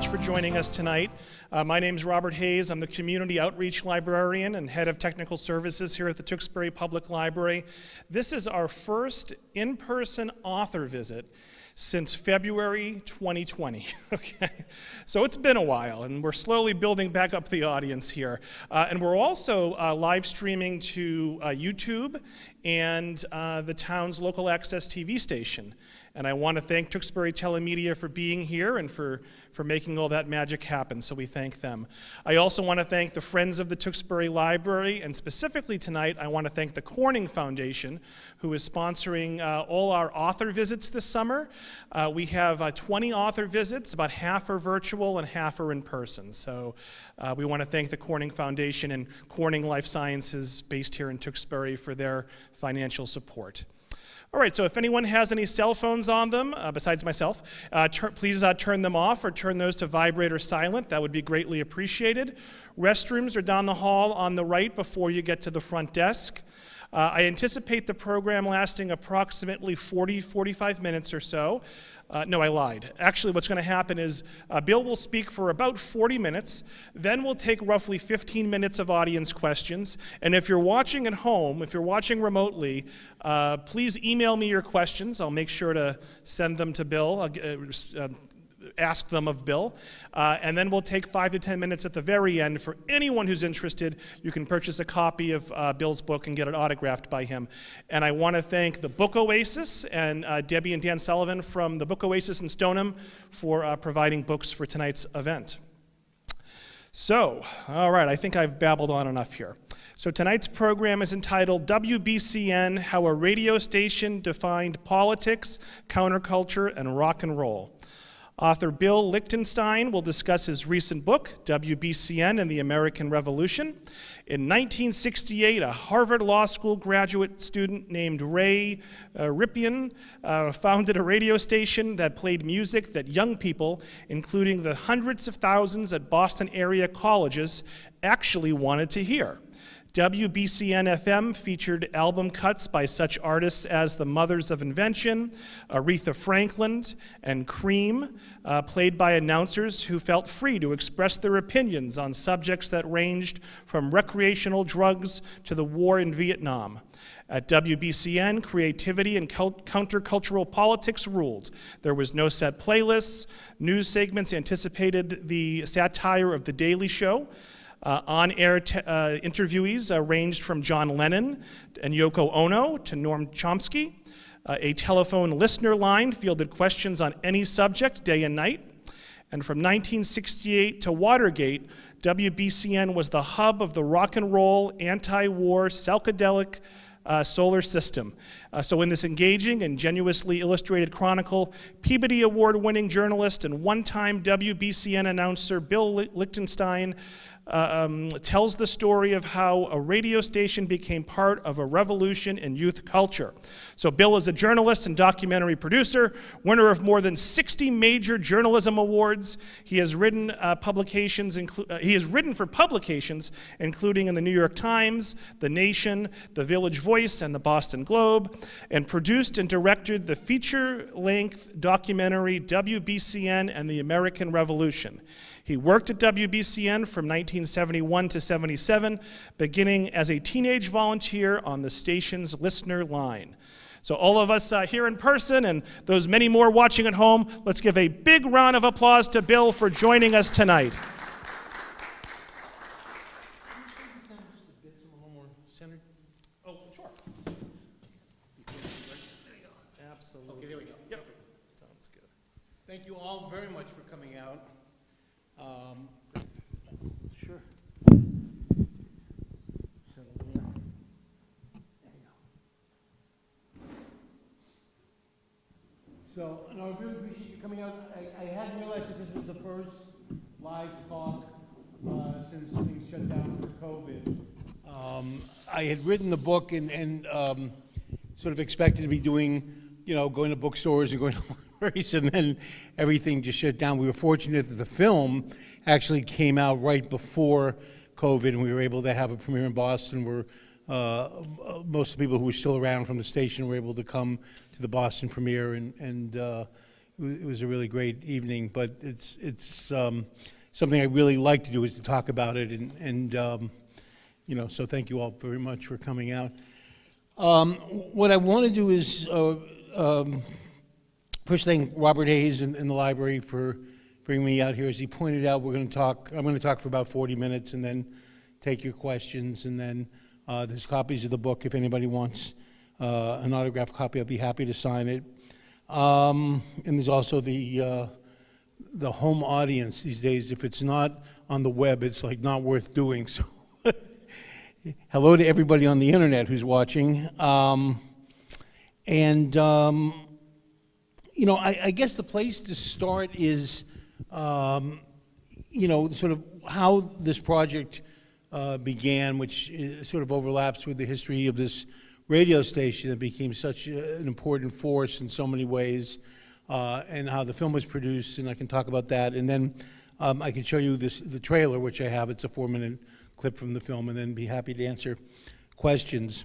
much for joining us tonight. My name is Robert Hayes. I'm the Community Outreach Librarian and Head of Technical Services here at the Tewksbury Public Library. This is our first in-person author visit since February 2020, okay? So it's been a while, and we're slowly building back up the audience here. And we're also live streaming to YouTube and the town's local access TV station. And I want to thank Tewksbury Telemedia for being here and for making all that magic happen, so we thank them. I also want to thank the Friends of the Tewksbury Library, and specifically tonight, I want to thank the Corning Foundation, who is sponsoring all our author visits this summer. We have 20 author visits, about half are virtual and half are in person. So we want to thank the Corning Foundation and Corning Life Sciences, based here in Tewksbury, for their financial support. All right, so if anyone has any cell phones on them, besides myself, please turn them off or turn those to vibrate or silent. That would be greatly appreciated. Restrooms are down the hall on the right before you get to the front desk. I anticipate the program lasting approximately 45 minutes or so. No, I lied. Actually, what's going to happen is Bill will speak for about 40 minutes, then we'll take roughly 15 minutes of audience questions, and if you're watching at home, if you're watching remotely, please email me your questions. I'll make sure to send them to Bill, ask them of Bill, and then we'll take 5 to 10 minutes at the very end. For anyone who's interested, you can purchase a copy of Bill's book and get it autographed by him. And I want to thank the Book Oasis and Debbie and Dan Sullivan from the Book Oasis in Stoneham for providing books for tonight's event. So, all right, I think I've babbled on enough here. So tonight's program is entitled WBCN, How a Radio Station Defined Politics, Counterculture, and Rock and Roll. Author Bill Lichtenstein will discuss his recent book, WBCN and the American Revolution. In 1968, a Harvard Law School graduate student named Ray Ripien founded a radio station that played music that young people, including the hundreds of thousands at Boston area colleges, actually wanted to hear. WBCN-FM featured album cuts by such artists as the Mothers of Invention, Aretha Franklin, and Cream, played by announcers who felt free to express their opinions on subjects that ranged from recreational drugs to the war in Vietnam. At WBCN, creativity and countercultural politics ruled. There was no set playlists. News segments anticipated the satire of The Daily Show. On-air interviewees ranged from John Lennon and Yoko Ono to Noam Chomsky. A telephone listener line fielded questions on any subject, day and night. And from 1968 to Watergate, WBCN was the hub of the rock and roll, anti-war, psychedelic solar system. So in this engaging and genuinely illustrated chronicle, Peabody Award-winning journalist and one-time WBCN announcer Bill Lichtenstein tells the story of how a radio station became part of a revolution in youth culture. So Bill is a journalist and documentary producer, winner of more than 60 major journalism awards. He has written for publications, including in the New York Times, The Nation, The Village Voice, and the Boston Globe, and produced and directed the feature-length documentary WBCN and the American Revolution. He worked at WBCN from 1971 to 77, beginning as a teenage volunteer on the station's listener line. So all of us here in person and those many more watching at home, let's give a big round of applause to Bill for joining us tonight. Oh, sure. Absolutely. Okay, there we go. Yep. Sounds good. Thank you all very much for coming out. Sure. So, and I really appreciate you coming out. I hadn't realized that this was the first live talk since things shut down for COVID. I had written the book and sort of expected to be doing, going to bookstores and going to libraries, and then everything just shut down. We were fortunate that the film actually came out right before COVID, and we were able to have a premiere in Boston where most of the people who were still around from the station were able to come to the Boston premiere, and it was a really great evening. But it's something I really like to do is to talk about it, and so thank you all very much for coming out. What I want to do is first thank Robert Hayes in the library for bringing me out here. As he pointed out, I'm going to talk for about 40 minutes and then take your questions, and then there's copies of the book if anybody wants an autographed copy. I'd be happy to sign it. And there's also the home audience these days. If it's not on the web, it's like not worth doing. So hello to everybody on the internet who's watching. I guess the place to start is, sort of how this project began, which sort of overlaps with the history of this radio station that became such an important force in so many ways, and how the film was produced, and I can talk about that. And then I can show you the trailer, which I have. It's a 4-minute clip from the film, and then be happy to answer questions.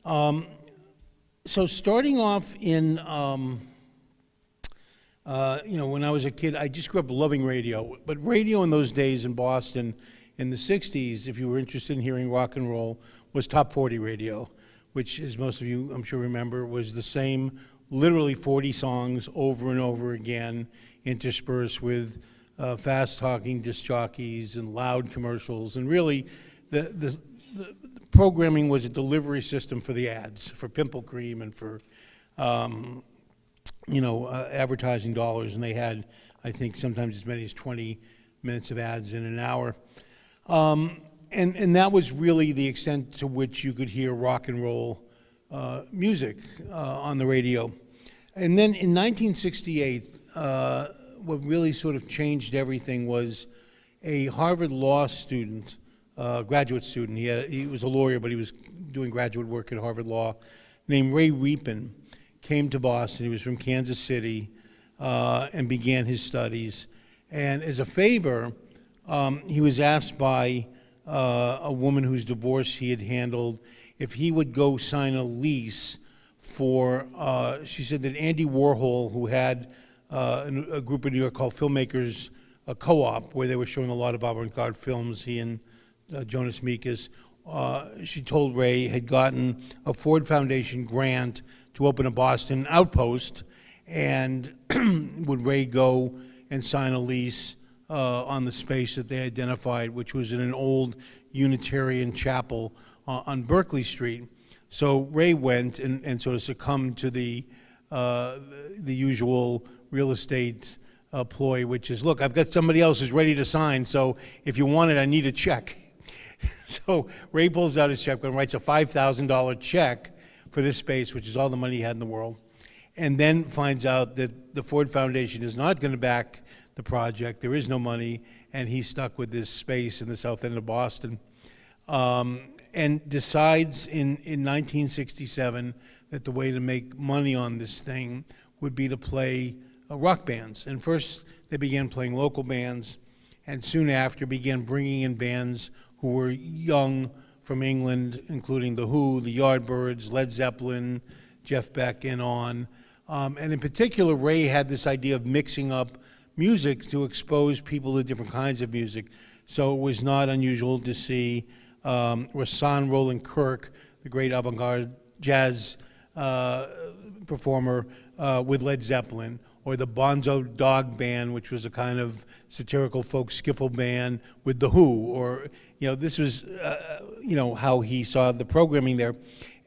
So starting off in, when I was a kid, I just grew up loving radio. But radio in those days in Boston in the 60s, if you were interested in hearing rock and roll, was top 40 radio, which, as most of you, I'm sure, remember, was the same literally 40 songs over and over again, interspersed with fast-talking disc jockeys and loud commercials. And really, the programming was a delivery system for the ads, for pimple cream and for advertising dollars. And they had, I think, sometimes as many as 20 minutes of ads in an hour. And that was really the extent to which you could hear rock and roll music on the radio. And then in 1968, what really sort of changed everything was a Harvard law student, graduate student. He was a lawyer, but he was doing graduate work at Harvard Law, named Ray Riepen, came to Boston. He was from Kansas City and began his studies. And as a favor, he was asked by a woman whose divorce he had handled if he would go sign a lease for, she said that Andy Warhol, who had a group in New York called Filmmakers Co-op, where they were showing a lot of avant-garde films, he and Jonas Mekas, she told Ray, had gotten a Ford Foundation grant to open a Boston outpost, and would Ray go and sign a lease on the space that they identified, which was in an old Unitarian chapel on Berkeley Street. So Ray went and sort of succumbed to the usual real estate ploy, which is, look, I've got somebody else who's ready to sign, so if you want it, I need a check. So Ray pulls out his checkbook and writes a $5,000 check for this space, which is all the money he had in the world, and then finds out that the Ford Foundation is not going to back the project. There is no money, and he's stuck with this space in the south end of Boston. And decides in 1967 that the way to make money on this thing would be to play rock bands. And first they began playing local bands, and soon after began bringing in bands who were young from England, including The Who, the Yardbirds, Led Zeppelin, Jeff Beck, and on. And in particular, Ray had this idea of mixing up music to expose people to different kinds of music. So it was not unusual to see Rahsaan Roland Kirk, the great avant-garde jazz performer, with Led Zeppelin, or the Bonzo Dog Band, which was a kind of satirical folk skiffle band, with The Who, or, this was, how he saw the programming there.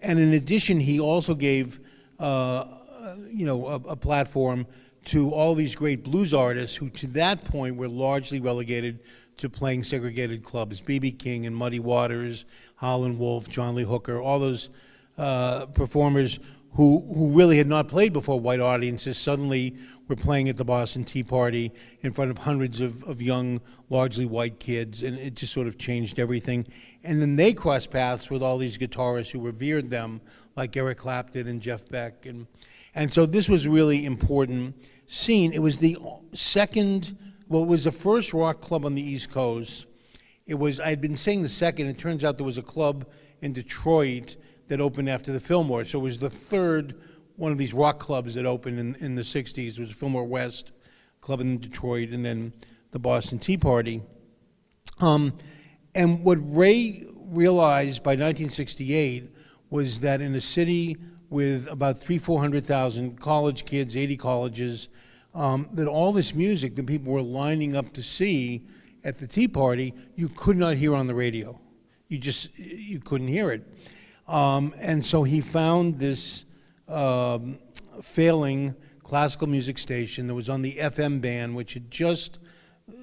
And in addition, he also gave, a platform to all these great blues artists who, to that point, were largely relegated to playing segregated clubs. B.B. King and Muddy Waters, Howlin' Wolf, John Lee Hooker, all those performers who really had not played before white audiences suddenly were playing at the Boston Tea Party in front of hundreds of young, largely white kids, and it just sort of changed everything. And then they crossed paths with all these guitarists who revered them, like Eric Clapton and Jeff Beck. And so this was really important scene. It was the second, well, it was the first rock club on the East Coast. It was, I had been saying the second, it turns out there was a club in Detroit that opened after the Fillmore. So it was the third one of these rock clubs that opened in the 60s. It was Fillmore West Club in Detroit, and then the Boston Tea Party. And what Ray realized by 1968 was that in a city with about 400,000 college kids, 80 colleges, that all this music that people were lining up to see at the Tea Party, you could not hear on the radio. You couldn't hear it. And so he found this failing classical music station that was on the FM band, which had just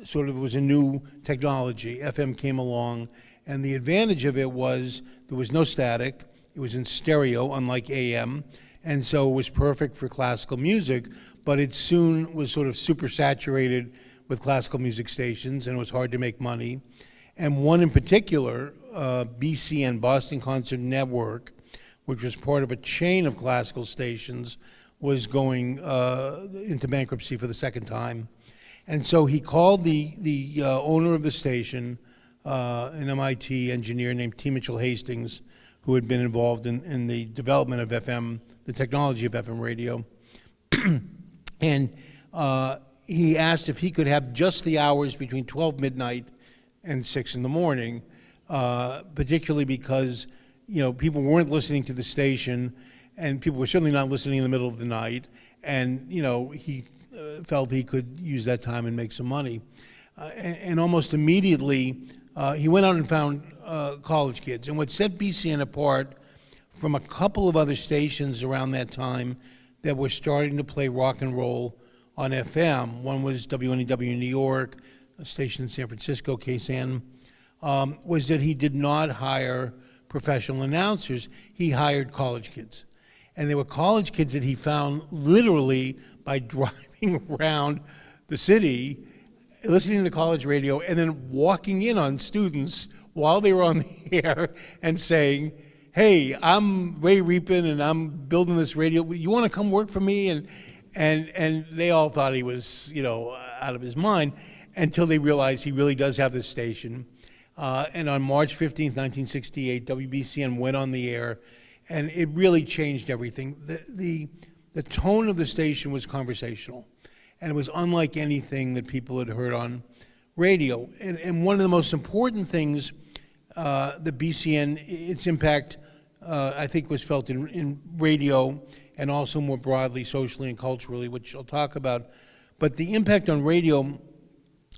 sort of was a new technology. FM came along, and the advantage of it was there was no static. It was in stereo, unlike AM, and so it was perfect for classical music, but it soon was sort of super saturated with classical music stations, and it was hard to make money. And one in particular, BCN, Boston Concert Network, which was part of a chain of classical stations, was going into bankruptcy for the second time. And so he called the owner of the station, an MIT engineer named T. Mitchell Hastings, who had been involved in the development of FM, the technology of FM radio. And he asked if he could have just the hours between 12 midnight and 6 in the morning, particularly because people weren't listening to the station, and people were certainly not listening in the middle of the night, and he felt he could use that time and make some money. And almost immediately, he went out and found college kids. And what set BCN apart from a couple of other stations around that time that were starting to play rock and roll on FM, one was WNEW in New York, a station in San Francisco, KSAN, was that he did not hire professional announcers. He hired college kids. And they were college kids that he found literally by driving around the city, listening to the college radio, and then walking in on students while they were on the air and saying, "Hey, I'm Ray Reapin, and I'm building this radio. You want to come work for me?" And they all thought he was, out of his mind, until they realized he really does have this station. And on March 15th, 1968, WBCN went on the air, and it really changed everything. The tone of the station was conversational, and it was unlike anything that people had heard on radio. And one of the most important things, the BCN, its impact, I think, was felt in radio and also more broadly, socially and culturally, which I'll talk about. But the impact on radio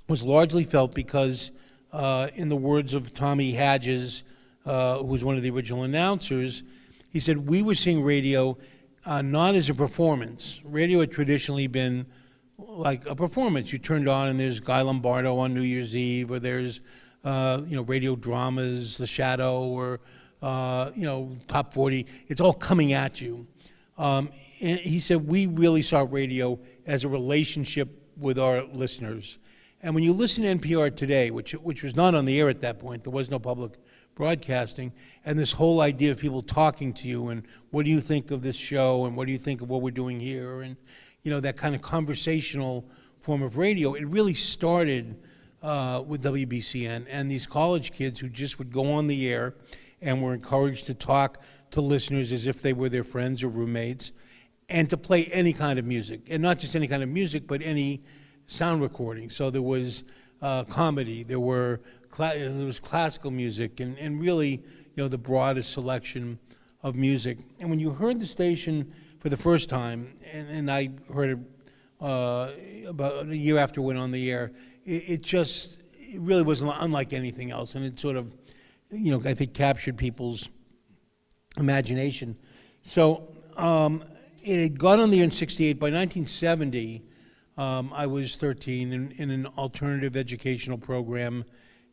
was largely felt because, in the words of Tommy Hadges, who was one of the original announcers, he said, we were seeing radio not as a performance. Radio had traditionally been like a performance. You turned on and there's Guy Lombardo on New Year's Eve, or there's radio dramas, The Shadow, or Top 40. It's all coming at you. And he said, we really saw radio as a relationship with our listeners. And when you listen to NPR today, which was not on the air at that point, there was no public broadcasting, and this whole idea of people talking to you, and what do you think of this show, and what do you think of what we're doing here, and that kind of conversational form of radio, it really started with WBCN and these college kids who just would go on the air and were encouraged to talk to listeners as if they were their friends or roommates, and to play any kind of music, and not just any kind of music, but any sound recording. So there was comedy, there was classical music, and really, the broadest selection of music. And when you heard the station for the first time, and I heard it about a year after it went on the air, it really was unlike anything else, and it sort of, I think captured people's imagination. So it had gone on the air in '68. By 1970, I was 13 in an alternative educational program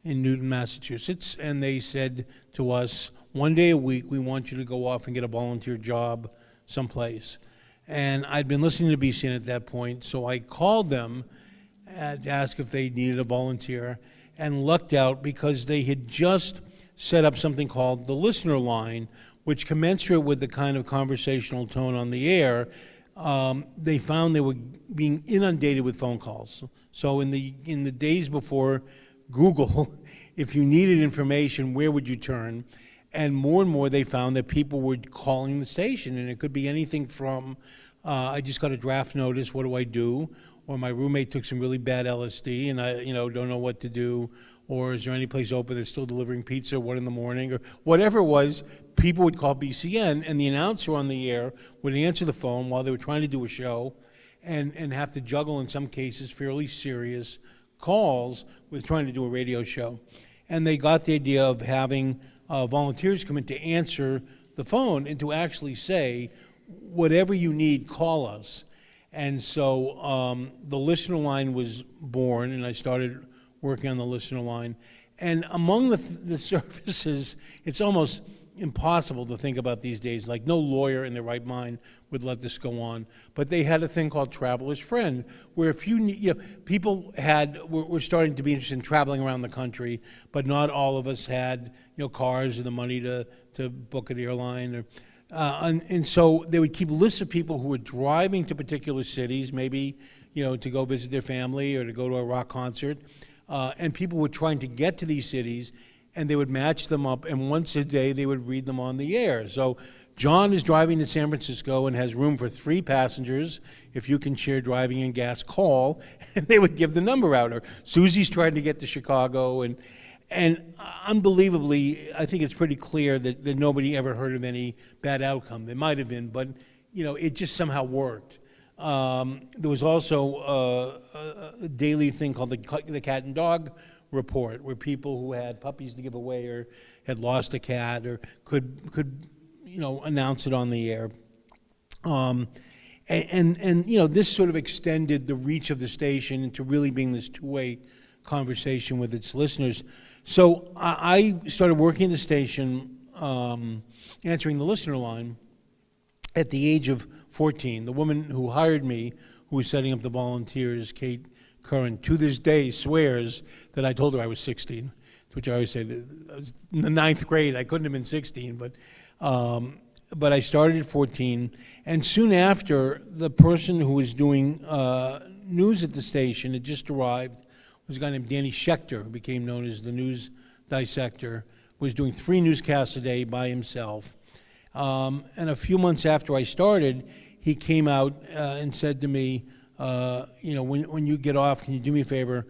in Newton, Massachusetts, and they said to us, one day a week, we want you to go off and get a volunteer job someplace. And I'd been listening to BCN at that point, so I called them to ask if they needed a volunteer, and lucked out because they had just set up something called the listener line, which, commensurate with the kind of conversational tone on the air, they found they were being inundated with phone calls. So in the days before Google, if you needed information, where would you turn? and more they found that people were calling the station, and it could be anything from, I just got a draft notice, what do I do? Or my roommate took some really bad LSD and I, don't know what to do. Or is there any place open that's still delivering pizza 1 in the morning? Or whatever it was, people would call BCN, and the announcer on the air would answer the phone while they were trying to do a show and have to juggle, in some cases, fairly serious calls with trying to do a radio show. And they got the idea of having volunteers come in to answer the phone and to actually say, whatever you need, call us. And so the listener line was born, and I started working on the listener line. And among the services, it's almost impossible to think about these days. Like, no lawyer in their right mind would let this go on. But they had a thing called Traveler's Friend, where if you need, people were starting to be interested in traveling around the country, but not all of us had, cars or the money to book an airline. Or, and so they would keep lists of people who were driving to particular cities, maybe, to go visit their family or to go to a rock concert. And people were trying to get to these cities, and they would match them up, and once a day they would read them on the air. So John is driving to San Francisco and has room for 3 passengers. If you can share driving and gas, call, and they would give the number out. Or Susie's trying to get to Chicago, and unbelievably, I think it's pretty clear that nobody ever heard of any bad outcome. There might have been, but it just somehow worked. There was also a daily thing called the Cat and Dog Report, where people who had puppies to give away or had lost a cat or could announce it on the air. And this sort of extended the reach of the station into really being this two-way conversation with its listeners. So I started working at the station, answering the listener line at the age of 14. The woman who hired me, who was setting up the volunteers, Kate Curran, to this day swears that I told her I was 16, which I always say that I was in the 9th grade. I couldn't have been 16, but I started at 14. And soon after, the person who was doing news at the station had just arrived, was a guy named Danny Schechter, who became known as the news dissector, was doing 3 newscasts a day by himself. And a few months after I started, he came out and said to me, when you get off, can you do me a favor?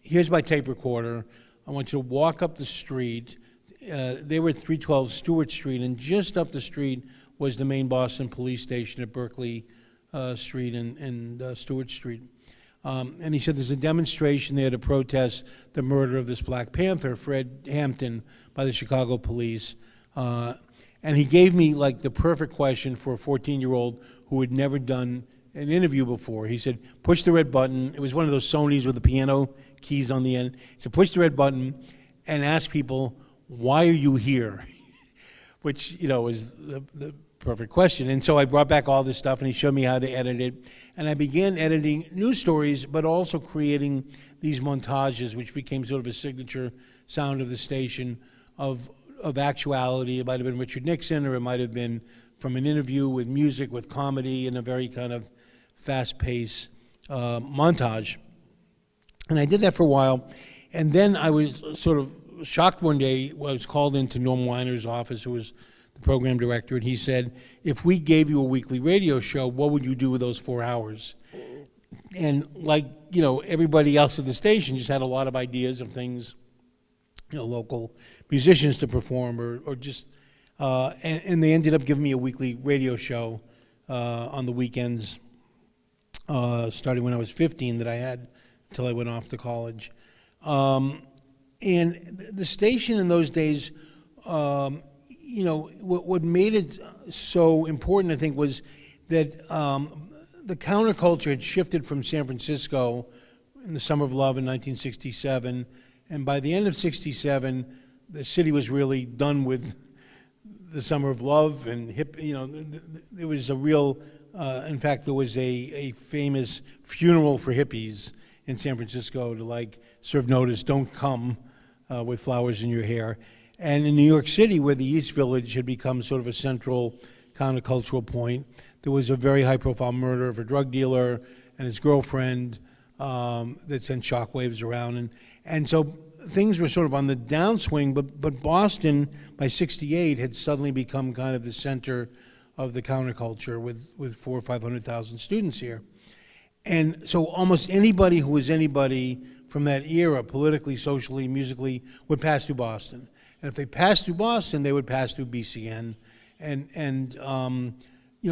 Here's my tape recorder. I want you to walk up the street. They were at 312 Stewart Street, and just up the street was the main Boston police station at Berkeley Street and Stewart Street. And he said there's a demonstration there to protest the murder of this Black Panther, Fred Hampton, by the Chicago police. And he gave me like the perfect question for a 14-year-old who had never done an interview before. He said, push the red button. It was one of those Sonys with the piano keys on the end. He said, push the red button and ask people, why are you here? Which, is the perfect question. And so I brought back all this stuff, and he showed me how to edit it. And I began editing news stories, but also creating these montages, which became sort of a signature sound of the station of actuality. It might have been Richard Nixon, or it might have been from an interview with music, with comedy, and a very kind of fast-paced montage. And I did that for a while. And then I was sort of shocked one day. I was called into Norm Weiner's office, who was the program director, and he said, if we gave you a weekly radio show, what would you do with those 4 hours? And like, everybody else at the station just had a lot of ideas of things, local musicians to perform or just, and they ended up giving me a weekly radio show on the weekends, starting when I was 15, that I had until I went off to college. And the station in those days, what made it so important, I think, was that the counterculture had shifted from San Francisco in the Summer of Love in 1967, and by the end of '67, the city was really done with the Summer of Love and there was a real, in fact, there was a famous funeral for hippies in San Francisco to serve notice, don't come with flowers in your hair. And in New York City, where the East Village had become sort of a central countercultural point, there was a very high-profile murder of a drug dealer and his girlfriend that sent shockwaves around. And so things were sort of on the downswing, but Boston, by 68, had suddenly become kind of the center of the counterculture with 400,000 or 500,000 students here. And so almost anybody who was anybody from that era, politically, socially, musically, would pass through Boston. And if they passed through Boston, they would pass through BCN. And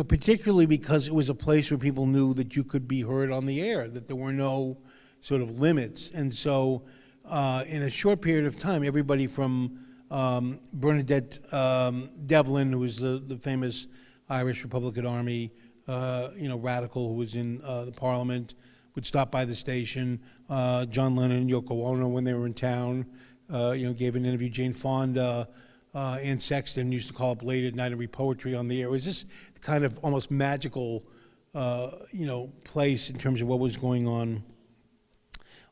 particularly because it was a place where people knew that you could be heard on the air, that there were no sort of limits. And so in a short period of time, everybody from Bernadette Devlin, who was the famous Irish Republican Army radical who was in the Parliament, would stop by the station. John Lennon and Yoko Ono, when they were in town, gave an interview. Jane Fonda, Ann Sexton used to call up late at night and read poetry on the air. It was this kind of almost magical, place in terms of what was going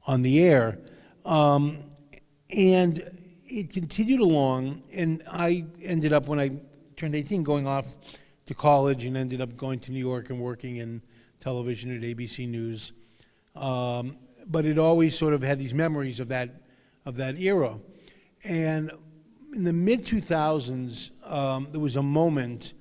on the air. And it continued along, and I ended up, when I turned 18, going off to college and ended up going to New York and working in television at ABC News. But it always sort of had these memories of that era. And in the mid-2000s, there was a moment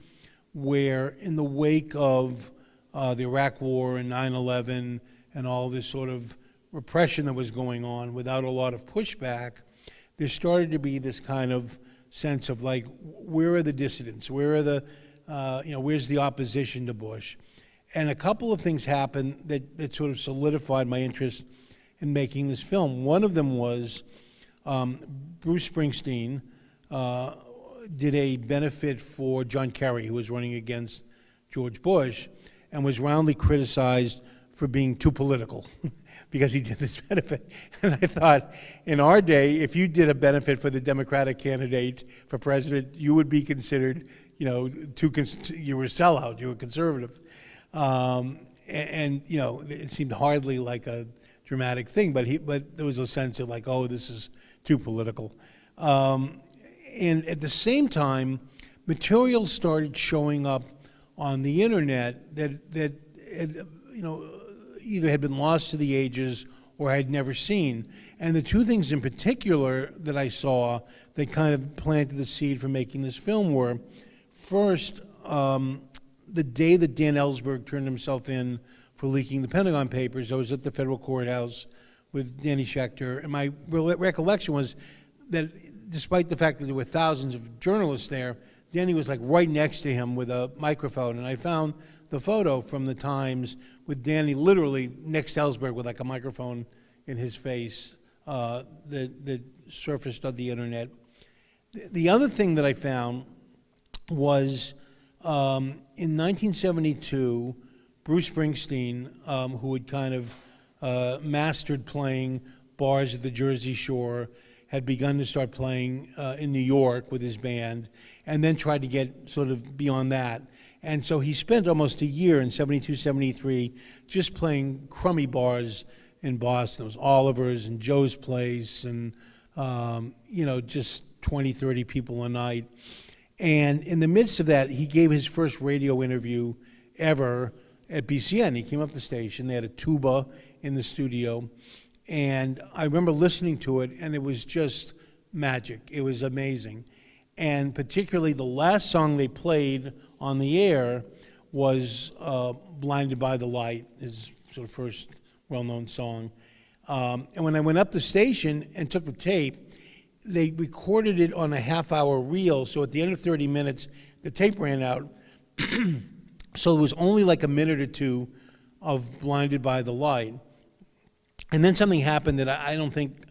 where, in the wake of the Iraq War and 9/11 and all this sort of repression that was going on without a lot of pushback, there started to be this kind of sense of like, where are the dissidents? Where are the, where's the opposition to Bush? And a couple of things happened that sort of solidified my interest in making this film. One of them was Bruce Springsteen did a benefit for John Kerry, who was running against George Bush, and was roundly criticized for being too political because he did this benefit. And I thought, in our day, if you did a benefit for the Democratic candidate for president, you would be considered, you were a sellout, you were conservative. It seemed hardly like a dramatic thing, but there was a sense of like, oh, this is too political. And at the same time, material started showing up on the internet that either had been lost to the ages or I had never seen. And the two things in particular that I saw that kind of planted the seed for making this film were, first, the day that Dan Ellsberg turned himself in for leaking the Pentagon Papers, I was at the federal courthouse with Danny Schechter, and my recollection was that despite the fact that there were thousands of journalists there, Danny was like right next to him with a microphone, and I found the photo from the Times with Danny literally next to Ellsberg with like a microphone in his face that surfaced on the internet. The other thing that I found was in 1972, Bruce Springsteen, who had kind of mastered playing bars at the Jersey Shore, had begun to start playing in New York with his band, and then tried to get sort of beyond that. And so he spent almost a year in 72, 73 just playing crummy bars in Boston. It was Oliver's and Joe's Place and, just 20, 30 people a night. And in the midst of that, he gave his first radio interview ever at BCN. He came up the station. They had a tuba in the studio. And I remember listening to it, and it was just magic. It was amazing. And particularly the last song they played on the air was Blinded by the Light, his sort of first well-known song. And when I went up the station and took the tape, they recorded it on a half-hour reel, so at the end of 30 minutes, the tape ran out. So it was only like a minute or two of Blinded by the Light. And then something happened that I don't think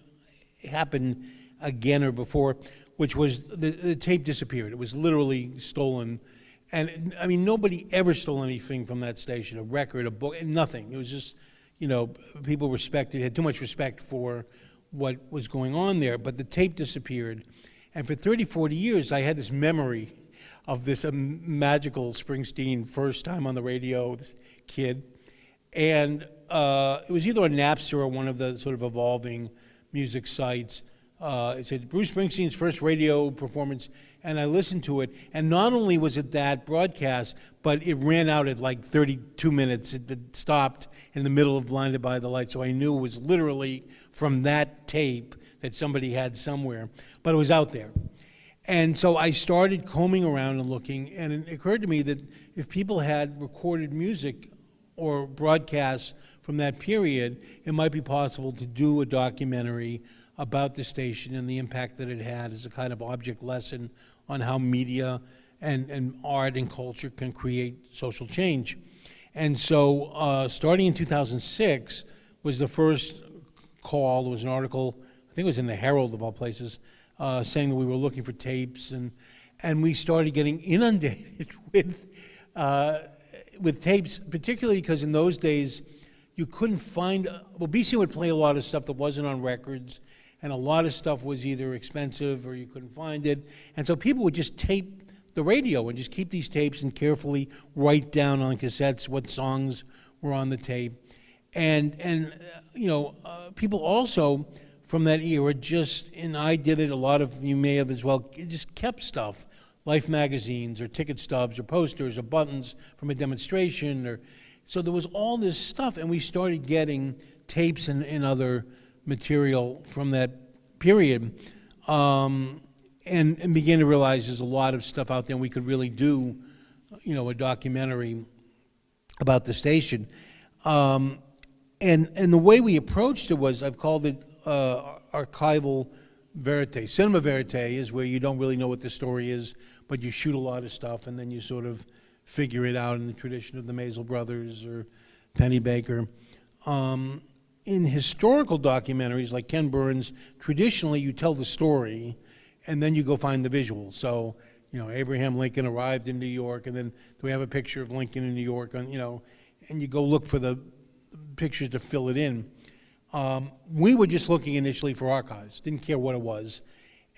happened again or before, which was the tape disappeared. It was literally stolen. And, I mean, nobody ever stole anything from that station, a record, a book, nothing. It was just, people had too much respect for what was going on there. But the tape disappeared. And for 30, 40 years, I had this memory of this magical Springsteen first time on the radio, this kid. And it was either on Napster or one of the sort of evolving music sites. It said Bruce Springsteen's first radio performance, and I listened to it. And not only was it that broadcast, but it ran out at like 32 minutes. It stopped in the middle of Blinded by the Light, so I knew it was literally from that tape that somebody had somewhere, but it was out there. And so I started combing around and looking, and it occurred to me that if people had recorded music or broadcasts from that period, it might be possible to do a documentary about the station and the impact that it had as a kind of object lesson on how media and art and culture can create social change. And so starting in 2006 was the first call. There was an article, I think it was in the Herald of all places, saying that we were looking for tapes, and we started getting inundated with tapes, particularly because in those days you couldn't find, well, BCN would play a lot of stuff that wasn't on records, and a lot of stuff was either expensive or you couldn't find it. And so people would just tape the radio and just keep these tapes and carefully write down on cassettes what songs were on the tape. And people also from that era and I did it, a lot of you may have as well, just kept stuff, Life magazines or ticket stubs or posters or buttons from a demonstration. So there was all this stuff, and we started getting tapes and other material from that period, and began to realize there's a lot of stuff out there, and we could really do, a documentary about the station. And the way we approached it was, I've called it archival verite. Cinema verite is where you don't really know what the story is, but you shoot a lot of stuff, and then you sort of figure it out in the tradition of the Maisel brothers or Penny Baker. In historical documentaries like Ken Burns, traditionally you tell the story and then you go find the visuals. So, Abraham Lincoln arrived in New York, and then we have a picture of Lincoln in New York, and you go look for the pictures to fill it in. We were just looking initially for archives, didn't care what it was.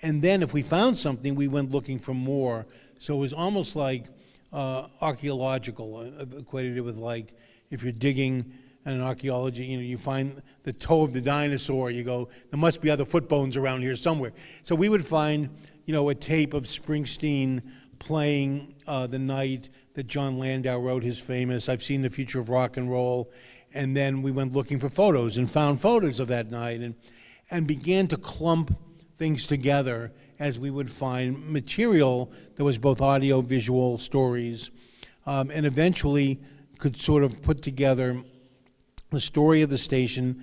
And then if we found something, we went looking for more. So it was almost like archaeological, equated it with like if you're digging in archaeology, you find the toe of the dinosaur, you go, there must be other foot bones around here somewhere. So we would find, a tape of Springsteen playing the night that John Landau wrote his famous I've Seen the Future of Rock and Roll. And then we went looking for photos and found photos of that night and began to clump things together as we would find material that was both audio, visual, stories, and eventually could sort of put together the story of the station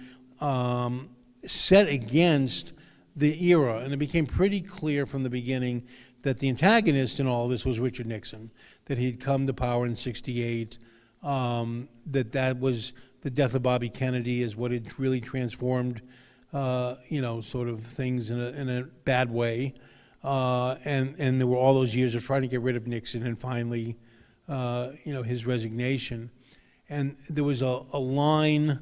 set against the era. And it became pretty clear from the beginning that the antagonist in all this was Richard Nixon, that he'd come to power in '68, that was the death of Bobby Kennedy is what had really transformed, sort of things in a bad way. And there were all those years of trying to get rid of Nixon and finally, his resignation. And there was a line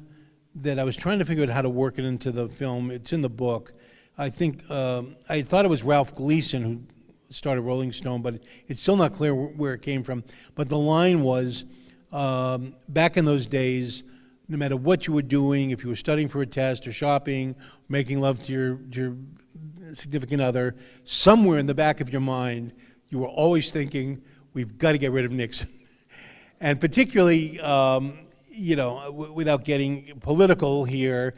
that I was trying to figure out how to work it into the film. It's in the book. I think, I thought it was Ralph Gleason who started Rolling Stone, but it's still not clear where it came from. But the line was, back in those days, no matter what you were doing, if you were studying for a test or shopping, making love to your significant other, somewhere in the back of your mind, you were always thinking, we've got to get rid of Nixon. And particularly, without getting political here,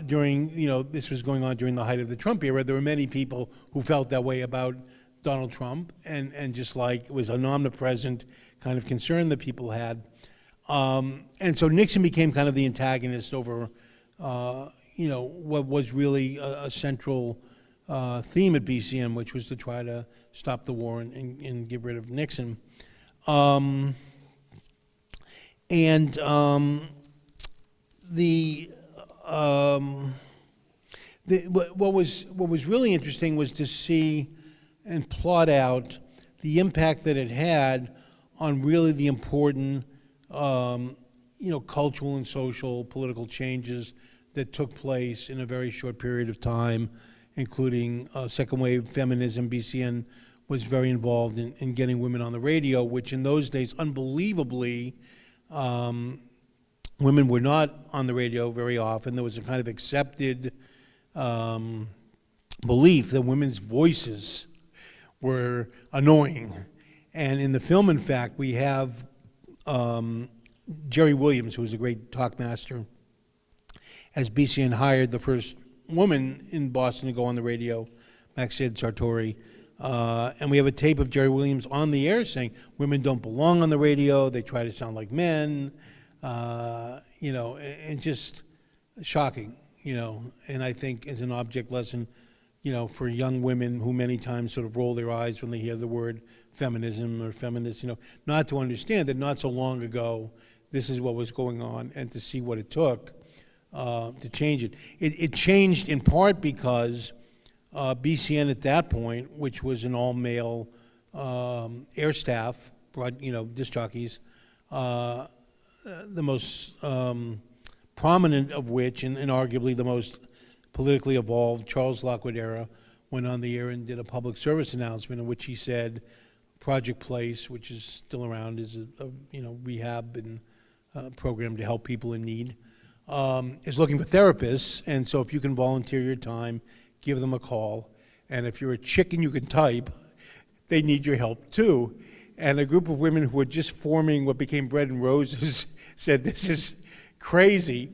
during, this was going on during the height of the Trump era, there were many people who felt that way about Donald Trump, and just like it was an omnipresent kind of concern that people had. And so Nixon became kind of the antagonist over, what was really a central theme at BCN, which was to try to stop the war and get rid of Nixon. What was really interesting was to see and plot out the impact that it had on really the important, cultural and social political changes that took place in a very short period of time, including second wave feminism. BCN was very involved in getting women on the radio, which in those days, unbelievably, women were not on the radio very often. There was a kind of accepted belief that women's voices were annoying. And in the film, in fact, we have Jerry Williams, who was a great talk master, as BCN hired the first woman in Boston to go on the radio, Maxine Sartori. And we have a tape of Jerry Williams on the air saying women don't belong on the radio. They try to sound like men, and just shocking, And I think as an object lesson, for young women who many times sort of roll their eyes when they hear the word feminism or feminist, not to understand that not so long ago this is what was going on, and to see what it took to change it. It changed in part because BCN at that point, which was an all-male air staff, disc jockeys, the most prominent of which, and arguably the most politically evolved, Charles Lockwood Era, went on the air and did a public service announcement in which he said Project Place, which is still around, is a rehab and program to help people in need, is looking for therapists. And so if you can volunteer your time, give them a call. And if you're a chick and you can type, they need your help too. And a group of women who were just forming what became Bread and Roses said, this is crazy.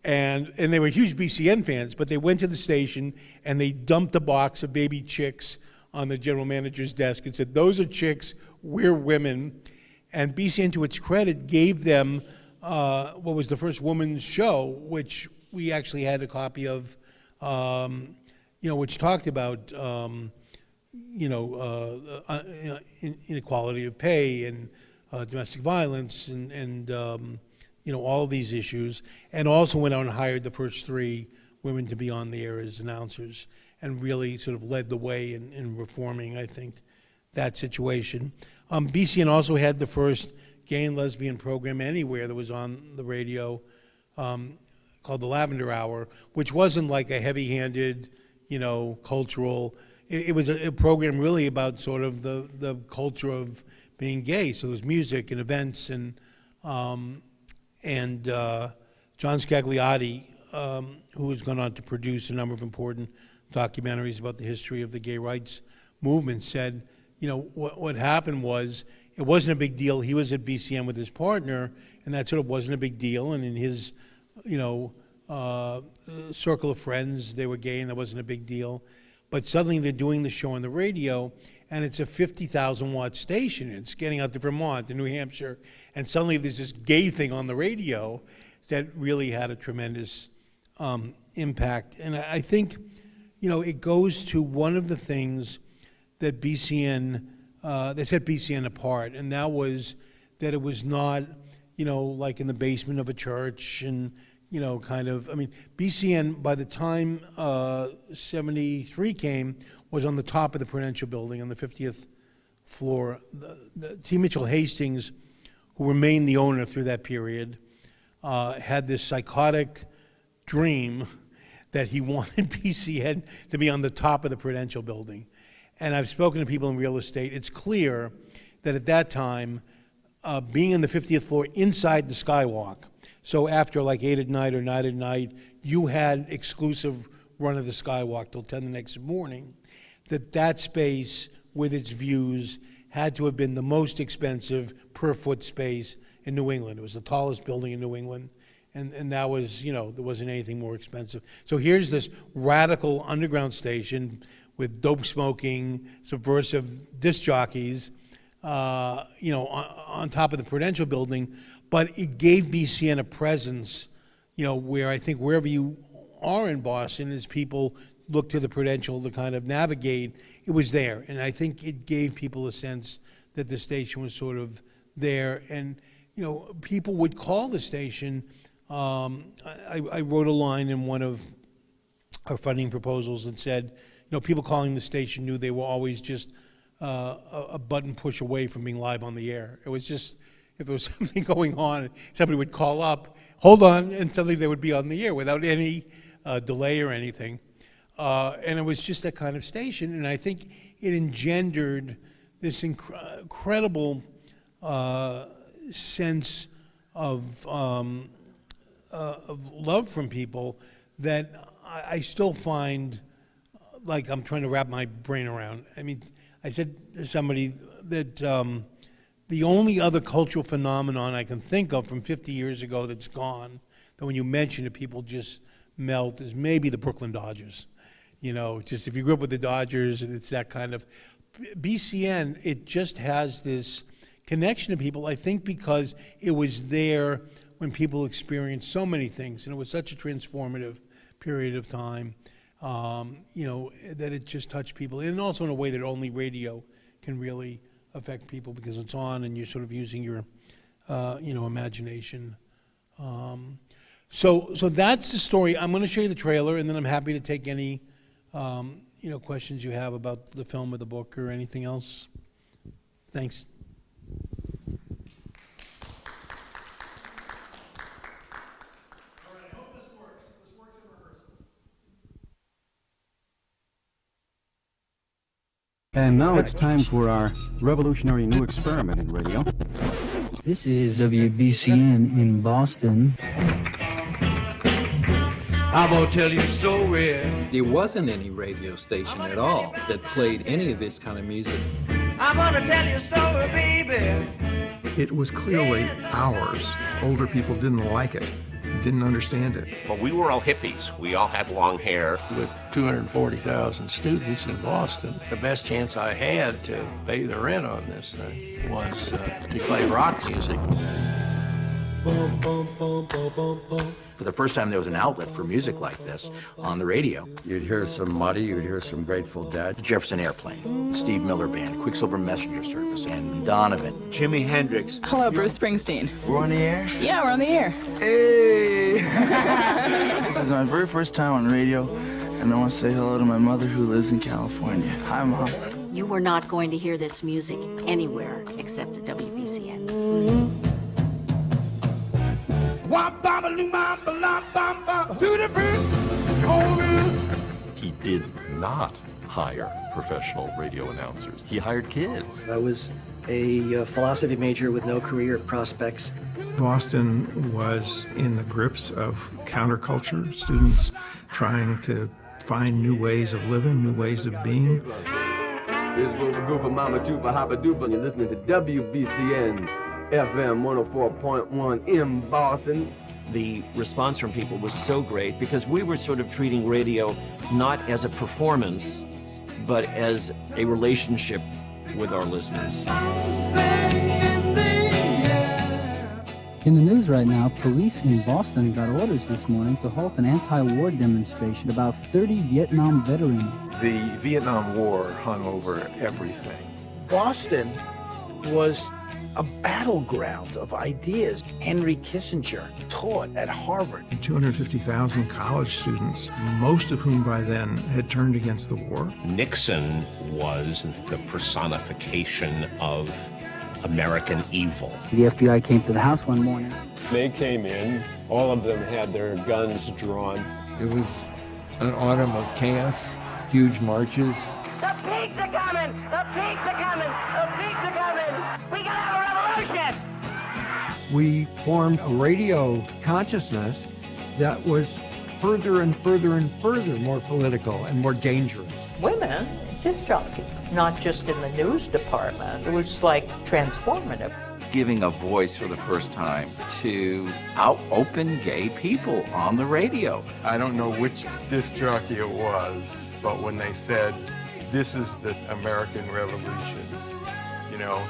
And they were huge BCN fans, but they went to the station and they dumped a box of baby chicks on the general manager's desk and said, those are chicks, we're women. And BCN, to its credit, gave them what was the first women's show, which we actually had a copy of, which talked about inequality of pay and domestic violence and all of these issues, and also went out and hired the first 3 women to be on the air as announcers, and really sort of led the way in reforming, I think, that situation. BCN also had the first gay and lesbian program anywhere that was on the radio, called the Lavender Hour, which wasn't like a heavy-handed, cultural. It was a program really about sort of the culture of being gay. So there was music and events and John Scagliotti, who has gone on to produce a number of important documentaries about the history of the gay rights movement, said, what happened was it wasn't a big deal. He was at BCN with his partner, and that sort of wasn't a big deal. And in his, circle of friends, they were gay, and that wasn't a big deal. But suddenly they're doing the show on the radio, and it's a 50,000-watt station. It's getting out to Vermont and New Hampshire, and suddenly there's this gay thing on the radio that really had a tremendous impact. And I think, it goes to one of the things that BCN, that set BCN apart, and that was that it was not, like in the basement of a church and, BCN, by the time 73 came, was on the top of the Prudential Building on the 50th floor. T. Mitchell Hastings, who remained the owner through that period, had this psychotic dream that he wanted BCN to be on the top of the Prudential Building. And I've spoken to people in real estate. It's clear that at that time, being in the 50th floor inside the skywalk, so after like 8 at night or 9 at night, you had exclusive run of the skywalk till 10 the next morning, that space with its views had to have been the most expensive per foot space in New England. It was the tallest building in New England, and that was, there wasn't anything more expensive. So here's this radical underground station with dope smoking, subversive disc jockeys, on top of the Prudential Building, but it gave BCN a presence, where I think wherever you are in Boston, as people look to the Prudential to kind of navigate, it was there. And I think it gave people a sense that the station was sort of there. And, people would call the station. I wrote a line in one of our funding proposals that said, people calling the station knew they were always just a button push away from being live on the air. It was just, if there was something going on, somebody would call up, hold on, and suddenly they would be on the air without any delay or anything. And it was just that kind of station, and I think it engendered this incredible sense of love from people that I still find like I'm trying to wrap my brain around. I said to somebody that the only other cultural phenomenon I can think of from 50 years ago that's gone, that when you mention it, people just melt is maybe the Brooklyn Dodgers. You know, just if you grew up with the Dodgers and it's that kind of, BCN, it just has this connection to people, I think because it was there when people experienced so many things, and it was such a transformative period of time, you know, that it just touched people, and also in a way that only radio can really affect people because it's on and you're sort of using your, you know, imagination. So that's the story. I'm going to show you the trailer, and then I'm happy to take any, you know, questions you have about the film or the book or anything else. Thanks. All right, I hope this works. This worked in rehearsal. And now it's time for our revolutionary new experiment in radio. This is WBCN in Boston. I'm gonna tell you a story. There wasn't any radio station at all that played any of this kind of music. I'm gonna tell you a story, baby. It was clearly ours. Older people didn't like it, didn't understand it. Well, we were all hippies. We all had long hair. With 240,000 students in Boston, the best chance I had to pay the rent on this thing was to play rock music. For the first time, there was an outlet for music like this on the radio. You'd hear some Muddy, you'd hear some Grateful Dead. The Jefferson Airplane, Steve Miller Band, Quicksilver Messenger Service, and Donovan. Jimi Hendrix. Hello, Bruce Springsteen. We're on the air? Yeah, we're on the air. Hey! This is my very first time on radio, and I want to say hello to my mother who lives in California. Hi, Mom. You were not going to hear this music anywhere except at WBCN. He did not hire professional radio announcers. He hired kids. I was a philosophy major with no career prospects. Boston was in the grips of counterculture, students trying to find new ways of living, new ways of being. This is Booba Goofa Mama Tupa Hoppa Dupa, and you're listening to WBCN FM 104.1 in Boston. The response from people was so great because we were sort of treating radio not as a performance, but as a relationship with our listeners. In the news right now, police in Boston got orders this morning to halt an anti-war demonstration. About 30 Vietnam veterans. The Vietnam War hung over everything. Boston was a battleground of ideas. Henry Kissinger taught at Harvard. 250,000 college students, most of whom by then had turned against the war. Nixon was the personification of American evil. The FBI came to the house one morning. They came in, all of them had their guns drawn. It was an autumn of chaos, huge marches. The pigs are coming! The pigs are coming! The pigs are coming! We gotta have a revolution! We formed a radio consciousness that was further and further and further more political and more dangerous. Women, disc jockeys, not just in the news department. It was like transformative. Giving a voice for the first time to out-open gay people on the radio. I don't know which disc jockey it was, but when they said, this is the American Revolution, you know,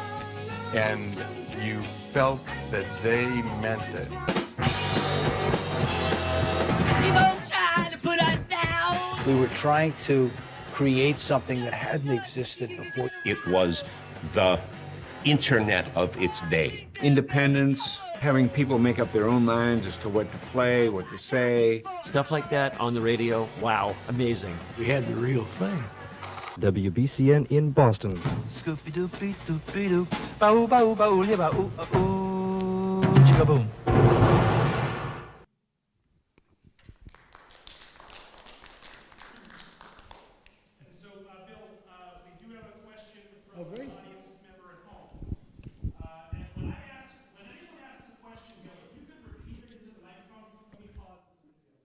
and you felt that they meant it. People trying to put us down. We were trying to create something that hadn't existed before. It was the internet of its day. Independence, having people make up their own minds as to what to play, what to say. Stuff like that on the radio, wow, amazing. We had the real thing. WBCN in Boston. Scoopy-doopy-doopy-doop. Bow-bow-bow-yabba-ooh-ooh. Chicka-boom.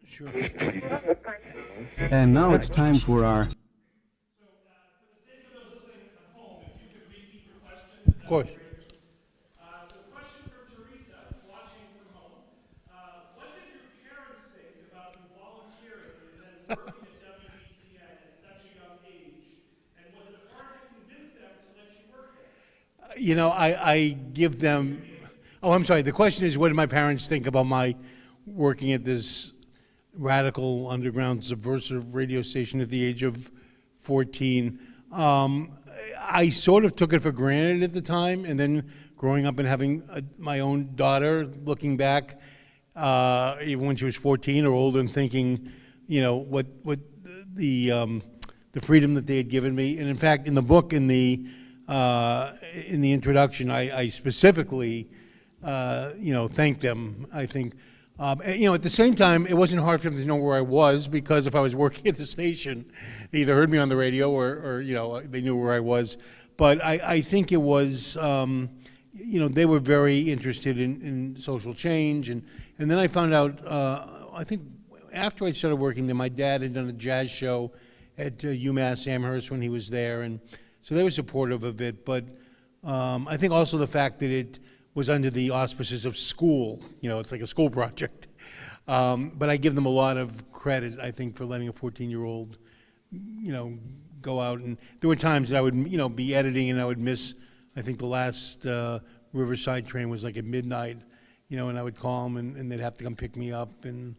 Sure. And now it's time for our... Of course. So question from Teresa, watching from home. What did your parents think about you volunteering I give them. Oh, I'm sorry. The question is, what did my parents think about my working at this radical underground subversive radio station at the age of 14? I sort of took it for granted at the time, and then growing up and having my own daughter, looking back, even when she was 14 or older, and thinking, what the freedom that they had given me. And in fact, in the book, in the introduction, I specifically, thanked them. I think, at the same time, it wasn't hard for them to know where I was, because if I was working at the station, they either heard me on the radio or they knew where I was. But I think it was, they were very interested in social change. And then I found out, I think after I started working there, my dad had done a jazz show at UMass Amherst when he was there. And so they were supportive of it. But I think also the fact that it was under the auspices of school, it's like a school project. But I give them a lot of credit, I think, for letting a 14-year-old, go out. And there were times that I would, be editing and I would miss, I think the last Riverside train was like at midnight, and I would call them and they'd have to come pick me up. And,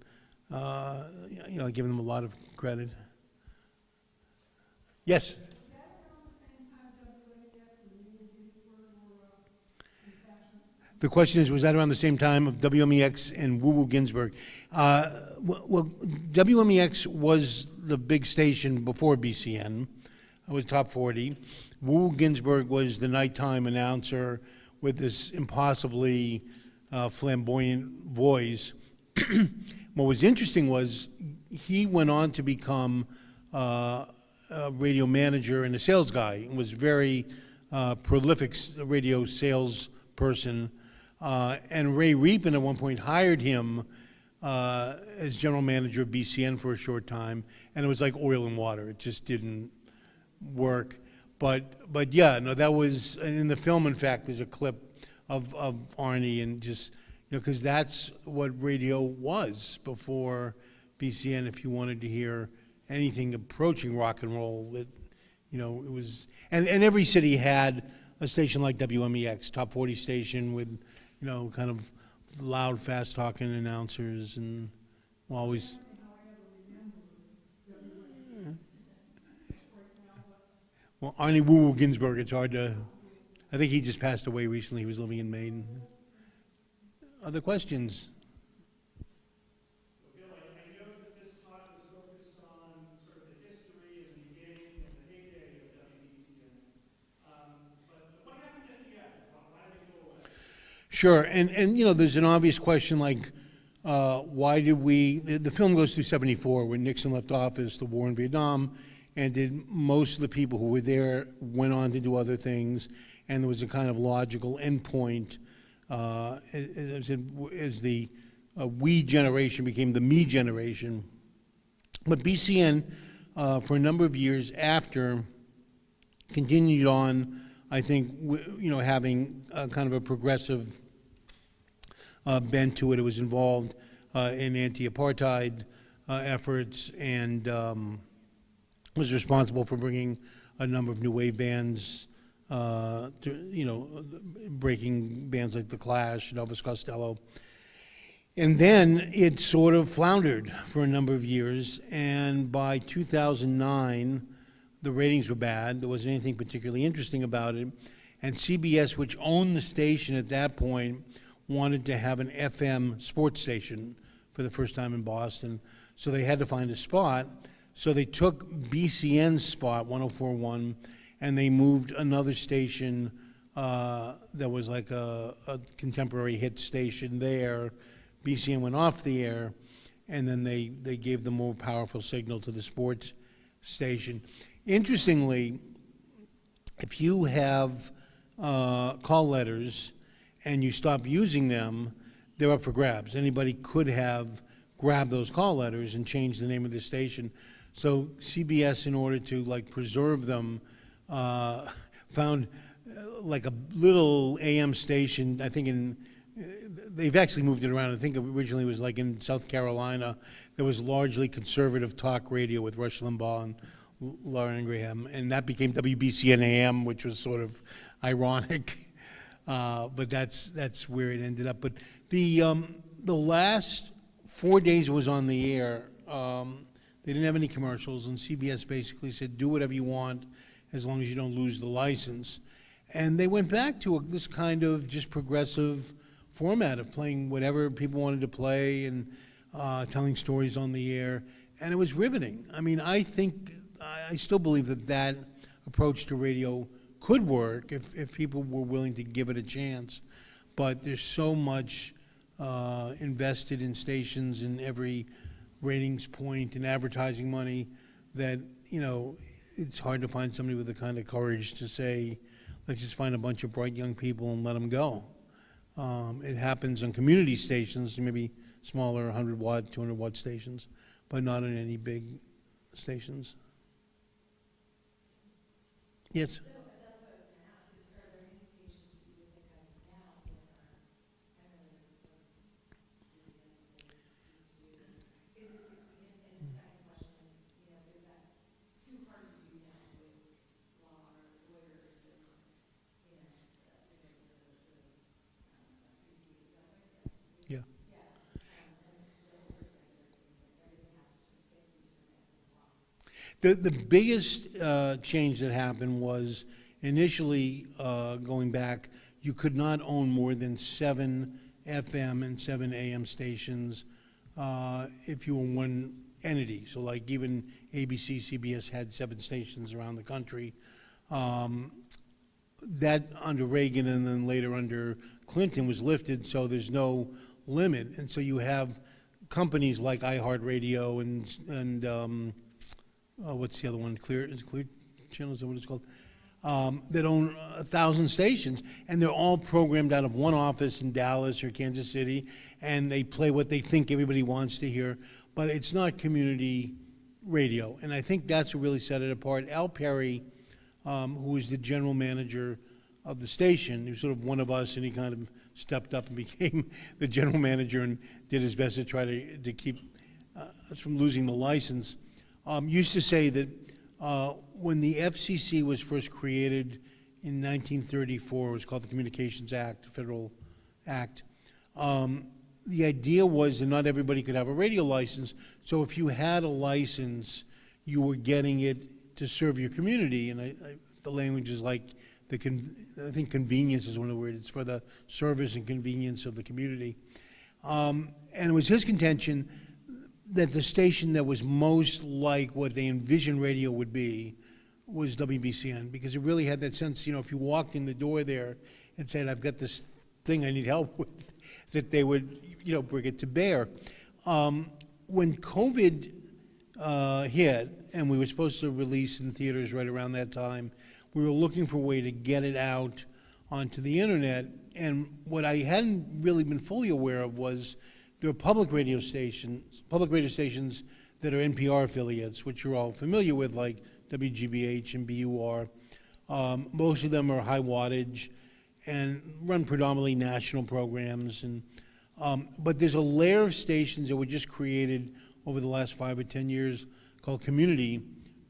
I give them a lot of credit. Yes? The question is, was that around the same time of WMEX and Woo Woo Ginsburg? Well, WMEX was the big station before BCN. I was top 40. Woo Woo Ginsburg was the nighttime announcer with this impossibly flamboyant voice. What was interesting was he went on to become a radio manager and a sales guy, and was very prolific radio salesperson. And Ray Reapin at one point hired him as general manager of BCN for a short time, and it was like oil and water. It just didn't work. But yeah, no, that was, and in the film, in fact, there's a clip of Arnie, and just, because that's what radio was before BCN. If you wanted to hear anything approaching rock and roll, it was, and every city had a station like WMEX, top 40 station with, kind of loud, fast-talking announcers, and always. Well, Arnie Woo Woo Ginsburg, it's hard to. I think he just passed away recently. He was living in Maine. Other questions? Bill, I know that this talk was focused on sort of the history and the beginning and the heyday of WBCN. But what happened at the end? Why did it go away? Sure, and there's an obvious question like, why did we? The film goes through '74 when Nixon left office, the war in Vietnam, and did most of the people who were there went on to do other things, and there was a kind of logical endpoint as the we generation became the me generation. But BCN, for a number of years after, continued on, I think, having kind of a progressive bent to it. It was involved in anti-apartheid efforts, and was responsible for bringing a number of new wave bands, breaking bands like The Clash and Elvis Costello. And then it sort of floundered for a number of years, and by 2009, the ratings were bad. There wasn't anything particularly interesting about it. And CBS, which owned the station at that point, wanted to have an FM sports station for the first time in Boston. So they had to find a spot. So they took BCN's spot, 104.1, and they moved another station that was like a contemporary hit station there. BCN went off the air, and then they gave the more powerful signal to the sports station. Interestingly, if you have call letters and you stop using them, they're up for grabs. Anybody could have grabbed those call letters and changed the name of the station. So CBS, in order to preserve them, found like a little AM station, I think they've actually moved it around. I think originally it was like in South Carolina. There was largely conservative talk radio with Rush Limbaugh and Lauren Graham, and that became WBCN AM, which was sort of ironic. But that's where it ended up. But the last 4 days it was on the air, they didn't have any commercials, and CBS basically said, do whatever you want as long as you don't lose the license. And they went back to this kind of just progressive format of playing whatever people wanted to play and telling stories on the air. And it was riveting. I mean, I still believe that approach to radio could work if people were willing to give it a chance. But there's so much invested in stations in every ratings point and advertising money that, it's hard to find somebody with the kind of courage to say, let's just find a bunch of bright young people and let them go. It happens on community stations, maybe smaller 100-watt, 200-watt stations, but not on any big stations. Yes? Yeah. The biggest change that happened was initially, going back, you could not own more than 7 FM and 7 AM stations if you were one entity. So like even ABC, CBS had 7 stations around the country. That under Reagan and then later under Clinton was lifted, so there's no limit. And so you have companies like iHeartRadio and what's the other one? Clear Channel, is that what it's called? That own 1,000 stations, and they're all programmed out of one office in Dallas or Kansas City, and they play what they think everybody wants to hear, but it's not community radio. And I think that's what really set it apart. Al Perry, who was the general manager of the station, he was sort of one of us, and he kind of stepped up and became the general manager and did his best to try to keep us from losing the license. Used to say that when the FCC was first created in 1934, it was called the Communications Act, a federal act. The idea was that not everybody could have a radio license, so if you had a license, you were getting it to serve your community, and the language is like, I think convenience is one of the words. It's for the service and convenience of the community. And it was his contention that the station that was most like what they envisioned radio would be was WBCN, because it really had that sense, if you walked in the door there and said, I've got this thing I need help with, that they would, bring it to bear. When COVID hit, and we were supposed to release in theaters right around that time, we were looking for a way to get it out onto the internet, and what I hadn't really been fully aware of was there are public radio stations that are NPR affiliates, which you're all familiar with, like WGBH and BUR. Most of them are high wattage and run predominantly national programs. But there's a layer of stations that were just created over the last 5 or 10 years called community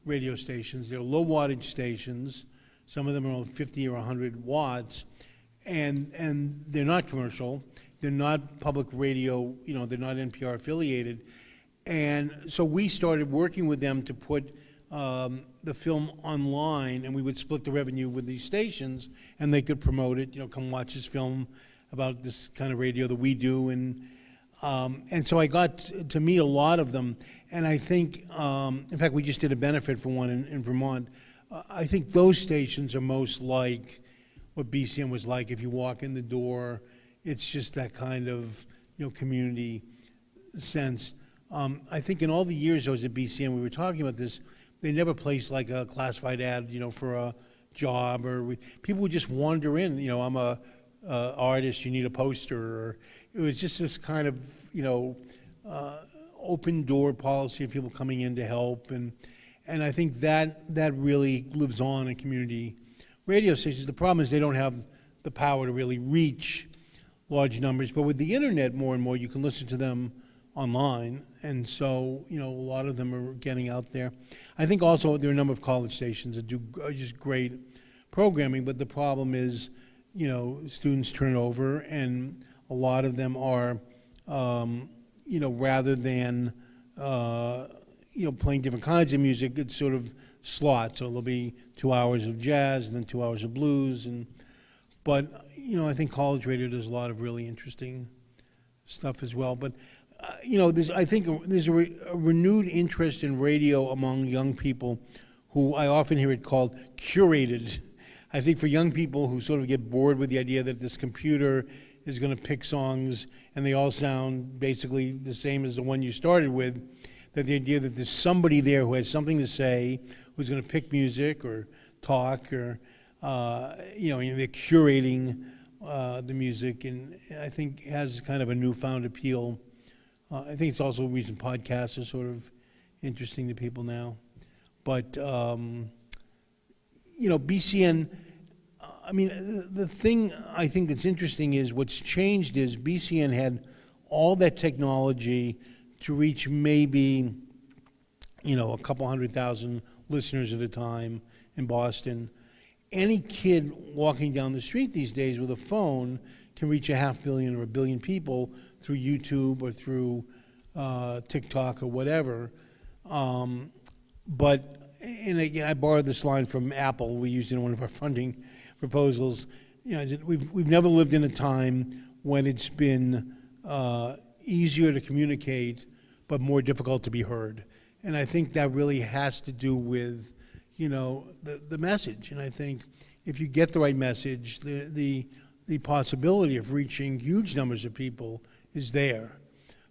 radio stations. They're low wattage stations. Some of them are on 50 or 100 watts, and they're not commercial. They're not public radio, they're not NPR affiliated. And so we started working with them to put the film online, and we would split the revenue with these stations, and they could promote it, come watch this film about this kind of radio that we do. And so I got to meet a lot of them, and I think, in fact, we just did a benefit for one in Vermont. I think those stations are most like what BCN was like. If you walk in the door, it's just that kind of community sense. I think in all the years I was at BCN, we were talking about this, they never placed like a classified ad, for a job, or people would just wander in, I'm a artist, you need a poster, or it was just this kind of, open door policy of people coming in to help, and I think that really lives on in community radio stations. The problem is they don't have the power to really reach large numbers, but with the internet more and more, you can listen to them online, and so, a lot of them are getting out there. I think also there are a number of college stations that do just great programming, but the problem is students turn over, and a lot of them are, rather than, playing different kinds of music, it's sort of slots. So there'll be 2 hours of jazz and then 2 hours of blues. But I think college radio does a lot of really interesting stuff as well. But, I think there's a renewed interest in radio among young people who I often hear it called curated. I think for young people who sort of get bored with the idea that this computer is going to pick songs and they all sound basically the same as the one you started with, that the idea that there's somebody there who has something to say, who's going to pick music or talk, or they're curating the music, and I think has kind of a newfound appeal. I think it's also a reason podcasts are sort of interesting to people now. But BCN. The thing I think that's interesting is what's changed is BCN had all that technology to reach maybe, a couple 100,000 listeners at a time in Boston. Any kid walking down the street these days with a phone can reach 500 million or 1 billion people through YouTube or through TikTok or whatever. But again, I borrowed this line from Apple. We used it in one of our funding proposals. We've never lived in a time when it's been easier to communicate but more difficult to be heard. And I think that really has to do with, the message. And I think if you get the right message, the possibility of reaching huge numbers of people is there.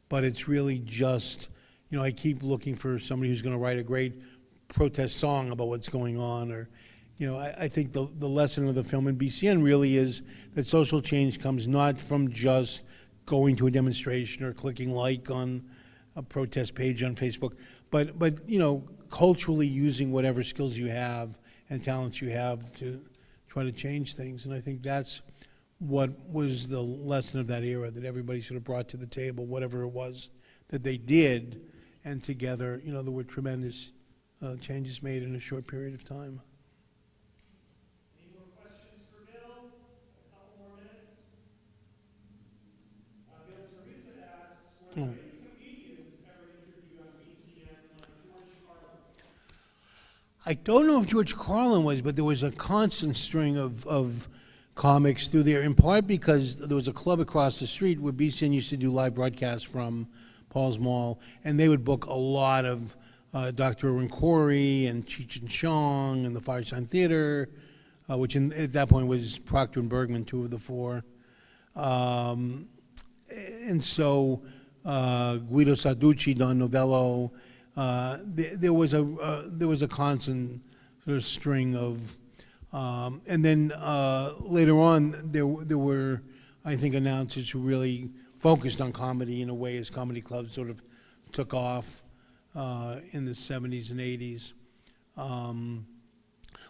But it's really just, I keep looking for somebody who's going to write a great protest song about what's going on, or I think the lesson of the film in BCN really is that social change comes not from just going to a demonstration or clicking like on a protest page on Facebook, but culturally using whatever skills you have and talents you have to try to change things. And I think that's what was the lesson of that era, that everybody sort of brought to the table whatever it was that they did, and together, there were tremendous changes made in a short period of time. I don't know if George Carlin was, but there was a constant string of comics through there, in part because there was a club across the street where BCN used to do live broadcasts from Paul's Mall, and they would book a lot of Dr. Irwin Corey and Cheech and Chong and the Firesign Theater, which at that point was Proctor and Bergman, 2 of the 4. And so Guido Sarducci, Don Novello, there was a constant sort of string of, and then later on there were, I think, announcers who really focused on comedy in a way as comedy clubs sort of took off in the 70s and 80s.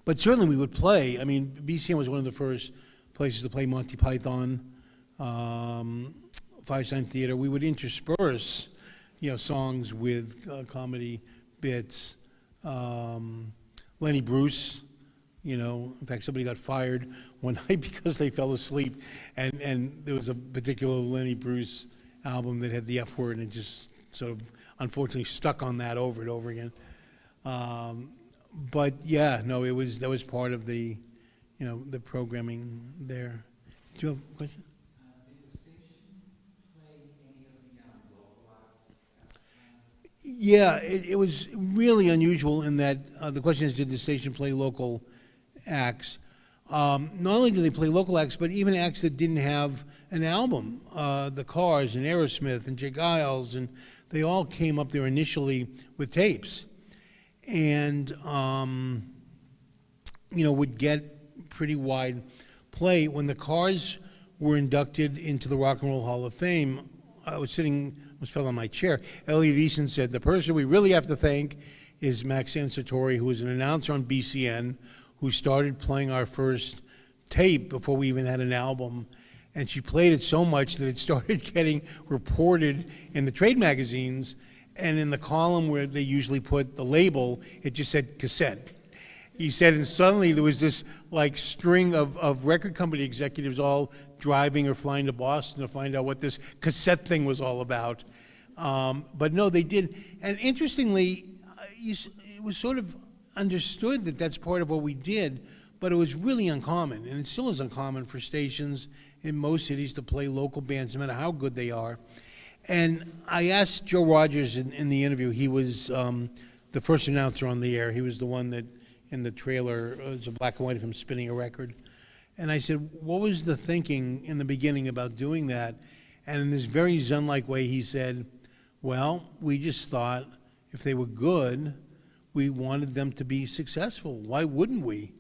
But certainly we would play. BCN was one of the first places to play Monty Python, Firesign Theater. We would intersperse songs with comedy bits. Lenny Bruce, in fact, somebody got fired one night because they fell asleep, and there was a particular Lenny Bruce album that had the F word, and it just sort of unfortunately stuck on that over and over again. But yeah, no, that was part of the, the programming there. Do you have a question? Yeah, it was really unusual in that the question is, did the station play local acts? Not only did they play local acts, but even acts that didn't have an album. The Cars and Aerosmith and Jay Giles, and they all came up there initially with tapes, and would get pretty wide play. When the Cars were inducted into the Rock and Roll Hall of Fame, I almost fell on my chair. Elliot Eason said, the person we really have to thank is Maxine Sartori, who was an announcer on BCN, who started playing our first tape before we even had an album. And she played it so much that it started getting reported in the trade magazines, and in the column where they usually put the label, it just said cassette. He said, and suddenly there was this like string of record company executives all driving or flying to Boston to find out what this cassette thing was all about. But no, they did. And interestingly, it was sort of understood that that's part of what we did, but it was really uncommon, and it still is uncommon for stations in most cities to play local bands, no matter how good they are. And I asked Joe Rogers in the interview, he was the first announcer on the air. He was the one that, in the trailer, it was a black and white of him spinning a record. And I said, what was the thinking in the beginning about doing that? And in this very Zen-like way, he said, well, we just thought if they were good, we wanted them to be successful. Why wouldn't we?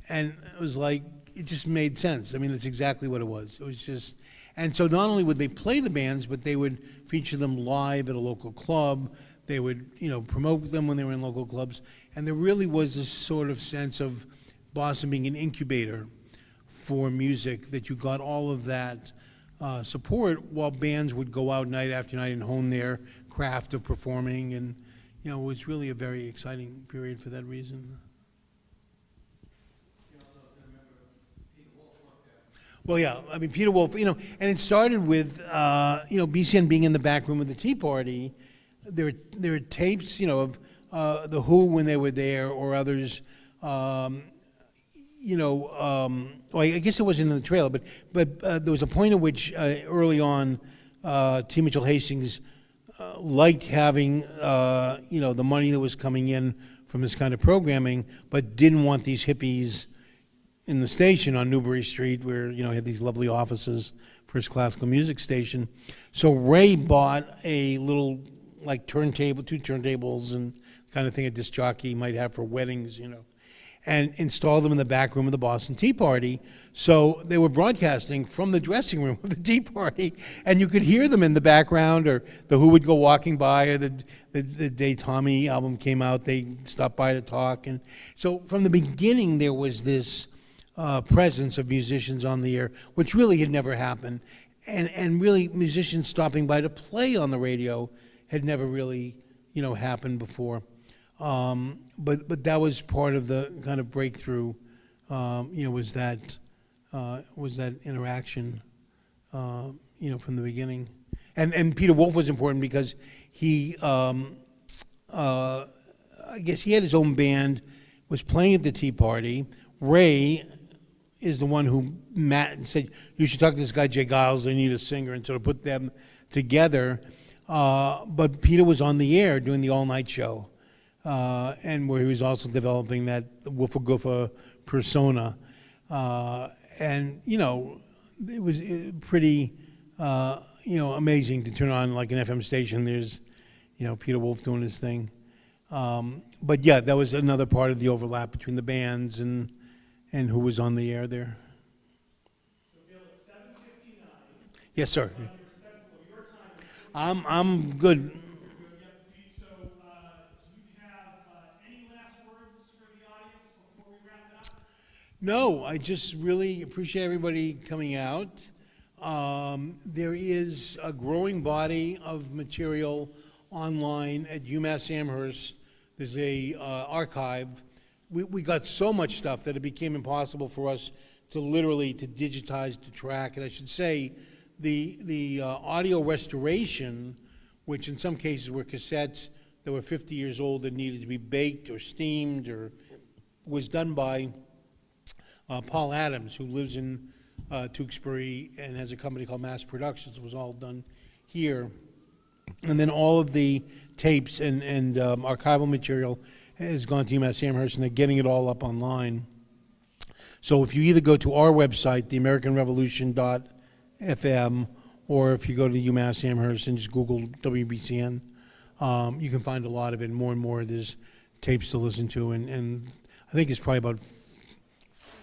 And it was like, it just made sense. I mean, that's exactly what it was. It was just, and so not only would they play the bands, but they would feature them live at a local club. They would, promote them when they were in local clubs. And there really was this sort of sense of Boston being an incubator for music, that you got all of that support while bands would go out night after night and hone their craft of performing. And, it was really a very exciting period for that reason. Well, yeah, I mean, Peter Wolf, and it started with, BCN being in the back room of the Tea Party. There are tapes, of The Who when they were there, or others, well, I guess it wasn't in the trailer, but there was a point at which early on, T. Mitchell Hastings liked having, the money that was coming in from this kind of programming, but didn't want these hippies in the station on Newbury Street, where, he had these lovely offices for his classical music station. So Ray bought a little, like, turntable, 2 turntables and kind of thing a disc jockey might have for weddings, and installed them in the back room of the Boston Tea Party. So they were broadcasting from the dressing room of the Tea Party, and you could hear them in the background, or the Who would go walking by, or the day Tommy album came out, they stopped by to talk. And so from the beginning, there was this presence of musicians on the air, which really had never happened. And really, musicians stopping by to play on the radio had never really, happened before. But that was part of the kind of breakthrough, was that interaction, from the beginning. And Peter Wolf was important because he, I guess he had his own band, was playing at the Tea Party. Ray is the one who said, you should talk to this guy, Jay Giles, they need a singer, and sort of put them together. But Peter was on the air doing the all-night show, and where he was also developing that Woofa Goofa persona. And, it was pretty, amazing to turn on like an FM station. There's, Peter Wolf doing his thing. But yeah, that was another part of the overlap between the bands and who was on the air there. So Bill, it's 7:59. Yes, sir. Respectful of your time. I'm good. So, do you have any last words for the audience before we wrap it up? No, I just really appreciate everybody coming out. There is a growing body of material online at UMass Amherst. There's a archive. We got so much stuff that it became impossible for us to digitize, to track. And I should say, the audio restoration, which in some cases were cassettes that were 50 years old that needed to be baked or steamed, or was done by Paul Adams, who lives in Tewksbury and has a company called Mass Productions. It was all done here. And then all of the tapes and archival material has gone to UMass Amherst, and they're getting it all up online. So if you either go to our website, theamericanrevolution.fm, or if you go to UMass Amherst and just Google WBCN, you can find a lot of it. More and more there's tapes to listen to, and I think it's probably about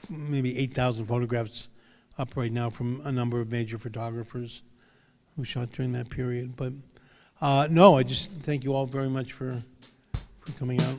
maybe 8,000 photographs up right now from a number of major photographers who shot during that period. But no, I just thank you all very much for coming out.